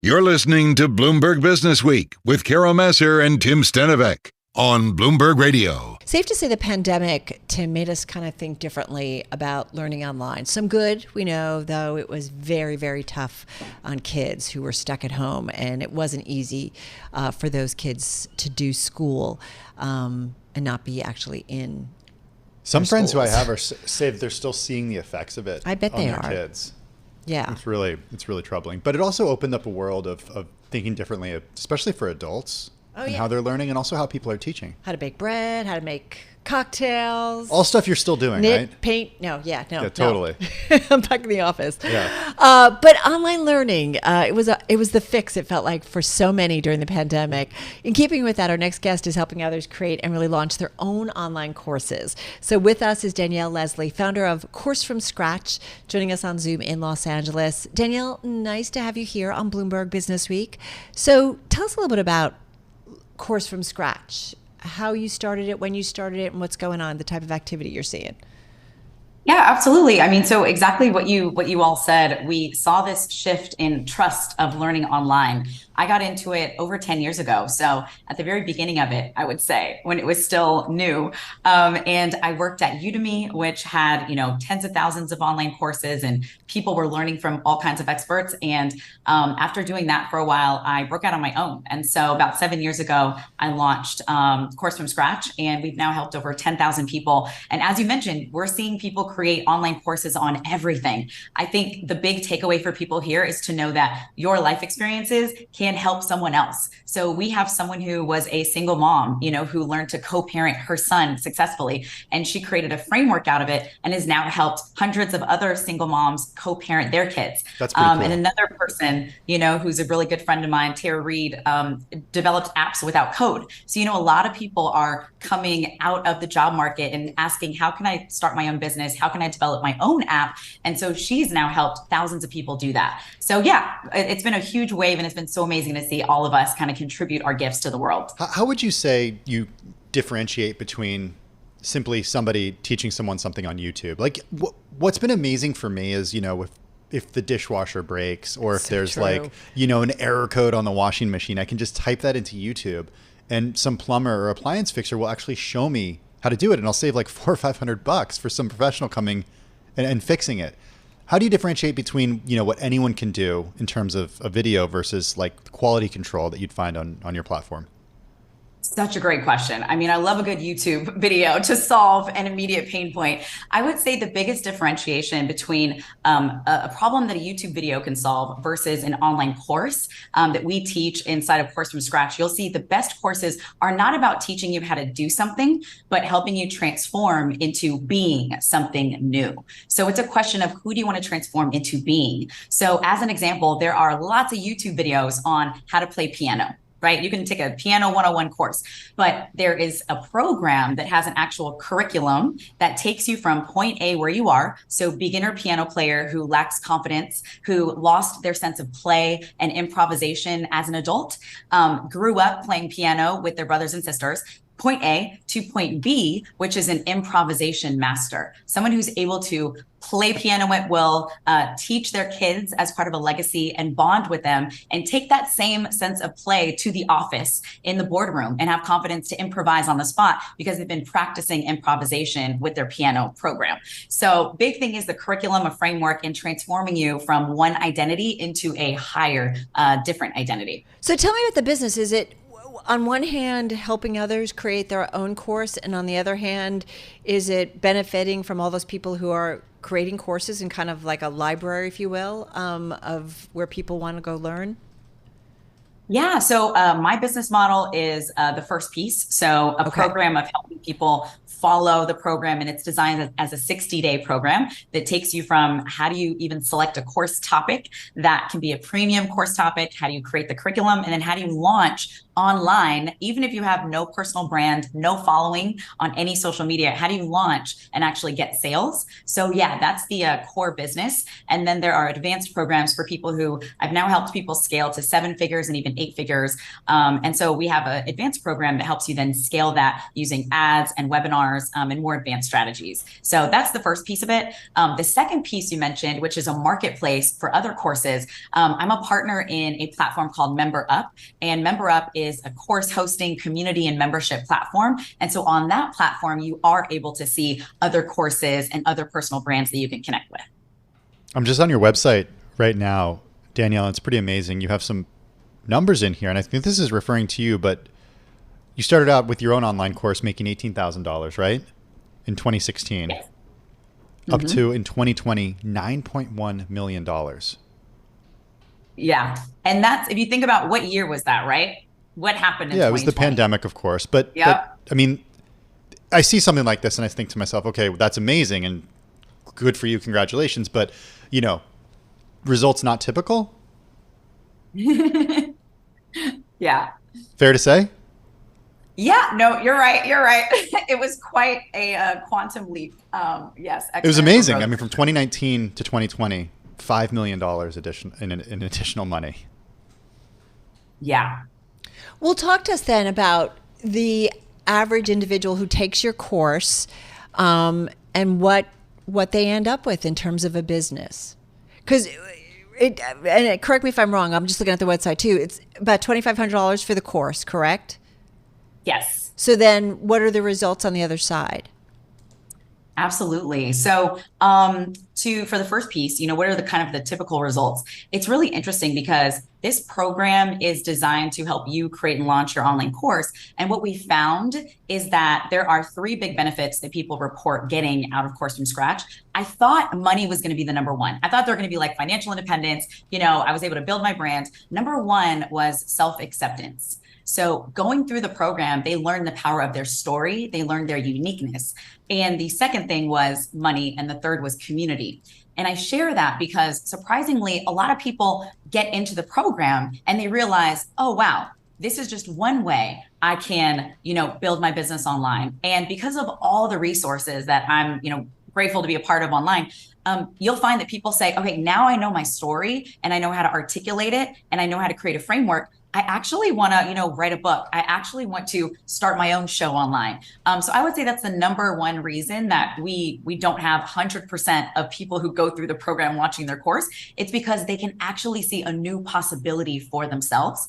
You're listening to Bloomberg Businessweek with Massar and Tim Stenovec on Bloomberg Radio. Safe to say the pandemic, Tim, made us kind of think differently about learning online. Some good, we know, though it was very, very tough on kids who were stuck at home, and it wasn't easy for those kids to do school and not be actually in Some friends schools. who I have say that they're still seeing the effects of it. I bet on they their are. Kids. Yeah. It's really troubling. But it also opened up a world of thinking differently, especially for adults, and how they're learning, and also how people are teaching. How to bake bread, how to make cocktails. All stuff you're still doing, knit, right? paint. No. Yeah, totally. I'm back in the office. Yeah. But online learning, it was the fix, it felt like, for so many during the pandemic. In keeping with that, our next guest is helping others create and really launch their own online courses. So with us is Danielle Leslie, founder of Course from Scratch, joining us on Zoom in Los Angeles. Danielle, nice to have you here on Bloomberg Businessweek. So tell us a little bit about Course from Scratch, how you started it, when you started it, and what's going on, the type of activity you're seeing. Yeah, absolutely. I mean, so exactly what you all said, we saw this shift in trust of learning online. I got into it over 10 years ago. So at the very beginning of it, I would say, when it was still new. And I worked at Udemy, which had, tens of thousands of online courses, and people were learning from all kinds of experts. And after doing that for a while, I broke out on my own. And so about 7 years ago, I launched Course from Scratch, and we've now helped over 10,000 people. And as you mentioned, we're seeing people create online courses on everything. I think the big takeaway for people here is to know that your life experiences can help someone else. So we have someone who was a single mom, who learned to co-parent her son successfully, and she created a framework out of it and has now helped hundreds of other single moms co-parent their kids. That's pretty cool. And another person, who's a really good friend of mine, Tara Reid, developed apps without code. So, a lot of people are coming out of the job market and asking, how can I start my own business? How can I develop my own app? And so she's now helped thousands of people do that. So yeah, it's been a huge wave, and it's been so amazing to see all of us kind of contribute our gifts to the world. How would you say you differentiate between simply somebody teaching someone something on YouTube? Like what's been amazing for me is, if the dishwasher breaks, or if there's like, an error code on the washing machine, I can just type that into YouTube, and some plumber or appliance fixer will actually show me how to do it. And I'll save like $400 or $500 for some professional coming and fixing it. How do you differentiate between, what anyone can do in terms of a video versus like quality control that you'd find on your platform? Such a great question. I mean, I love a good YouTube video to solve an immediate pain point. I would say the biggest differentiation between a problem that a YouTube video can solve versus an online course that we teach inside of Course from Scratch, you'll see the best courses are not about teaching you how to do something, but helping you transform into being something new. So it's a question of, who do you want to transform into being? So as an example, there are lots of YouTube videos on how to play piano. Right? You can take a piano 101 course, but there is a program that has an actual curriculum that takes you from point A, where you are. So beginner piano player who lacks confidence, who lost their sense of play and improvisation as an adult, grew up playing piano with their brothers and sisters. Point A to point B, which is an improvisation master, someone who's able to play piano at will, teach their kids as part of a legacy, and bond with them, and take that same sense of play to the office in the boardroom and have confidence to improvise on the spot because they've been practicing improvisation with their piano program. So big thing is the curriculum, a framework, in transforming you from one identity into a higher, different identity. So tell me about the business. Is it, on one hand, helping others create their own course, and on the other hand, is it benefiting from all those people who are creating courses and kind of like a library, if you will, of where people want to go learn? Yeah, so my business model is the first piece. So a program of helping people follow the program, and it's designed as a 60-day program that takes you from how do you even select a course topic that can be a premium course topic, how do you create the curriculum, and then how do you launch online, even if you have no personal brand, no following on any social media, how do you launch and actually get sales? So yeah, that's the core business. And then there are advanced programs for people who I've now helped people scale to 7 figures and even 8 figures. And so we have an advanced program that helps you then scale that using ads and webinars and more advanced strategies. So that's the first piece of it. The second piece you mentioned, which is a marketplace for other courses. I'm a partner in a platform called Member Up, and Member Up is a course hosting community and membership platform. And so on that platform, you are able to see other courses and other personal brands that you can connect with. I'm just on your website right now, Danielle. It's pretty amazing. You have some numbers in here, and I think this is referring to you, but you started out with your own online course making $18,000, right? In 2016. Yes. Up to, in 2020, $9.1 million. Yeah. And that's, if you think about what year was that, right? What happened in 2020? Yeah, it was the pandemic, of course. But, Yep. but I mean, I see something like this and I think to myself, okay, well, that's amazing and good for you. Congratulations. But, you know, results not typical? Yeah. Fair to say? Yeah, no, you're right. You're right. It was quite a quantum leap. Yes. It was amazing. I mean, from 2019 to 2020, $5 million in additional money. Yeah. Well, talk to us then about the average individual who takes your course and what they end up with in terms of a business. Because, and correct me if I'm wrong, I'm just looking at the website too. It's about $2,500 for the course, correct? Yes. So then what are the results on the other side? Absolutely. So for the first piece, what are the kind of the typical results? It's really interesting because this program is designed to help you create and launch your online course. And what we found is that there are 3 big benefits that people report getting out of Course from Scratch. I thought money was going to be the number one. I thought they were going to be like financial independence. I was able to build my brand. Number 1 was self-acceptance. So going through the program, they learned the power of their story. They learned their uniqueness. And the second thing was money. And the third was community. And I share that because surprisingly, a lot of people get into the program and they realize, oh, wow, this is just one way I can, build my business online. And because of all the resources that I'm, grateful to be a part of online, you'll find that people say, okay, now I know my story and I know how to articulate it and I know how to create a framework. I actually want to, write a book. I actually want to start my own show online. So I would say that's the number one reason that we don't have 100% of people who go through the program launching their course. It's because they can actually see a new possibility for themselves.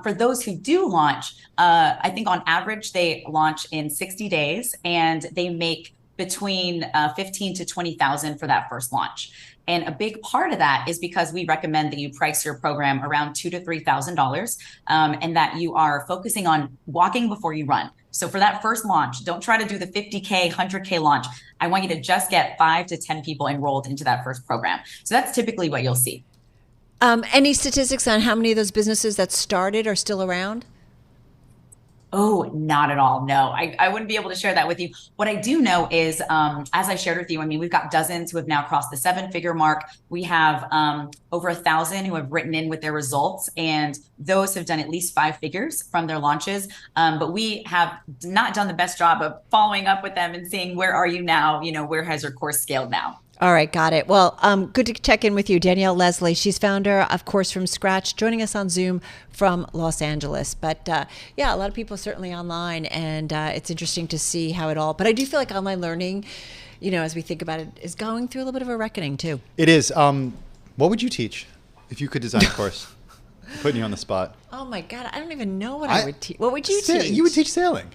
For those who do launch, I think on average, they launch in 60 days and they make between 15 to 20,000 for that first launch. And a big part of that is because we recommend that you price your program around $2,000 to $3,000 and that you are focusing on walking before you run. So for that first launch, don't try to do the 50K, 100K launch. I want you to just get 5 to 10 people enrolled into that first program. So that's typically what you'll see. Any statistics on how many of those businesses that started are still around? Oh, not at all. No, I wouldn't be able to share that with you. What I do know is, as I shared with you, we've got dozens who have now crossed the 7-figure mark. We have over 1,000 who have written in with their results, and those have done at least 5 figures from their launches. But we have not done the best job of following up with them and seeing where are you now? Where has your course scaled now? All right, got it. Well, good to check in with you, Danielle Leslie. She's founder of Course from Scratch, joining us on Zoom from Los Angeles. But yeah, a lot of people certainly online, and it's interesting to see how it all. But I do feel like online learning, as we think about it, is going through a little bit of a reckoning too. It is. What would you teach if you could design a course? I'm putting you on the spot. Oh my God, I don't even know what I would teach. What would you teach? You would teach sailing.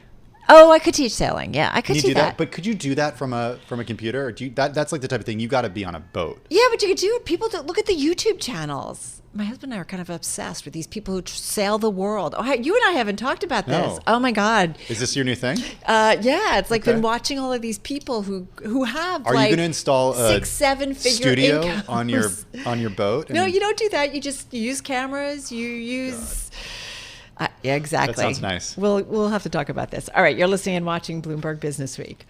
Oh, I could teach sailing. Yeah, I could Can you do do that. But could you do that from a computer? Or that's like the type of thing you got to be on a boat. Yeah, but you could do it. People look at the YouTube channels. My husband and I are kind of obsessed with these people who sail the world. Oh, you and I haven't talked about this. No. Oh my God. Is this your new thing? Yeah, it's like been watching all of these people who have. Are you going to install a 6-7 figure studio incomes on your boat? No, you don't do that. You just use cameras. You use. Yeah, exactly. That sounds nice. We'll have to talk about this. All right, you're listening and watching Bloomberg Businessweek.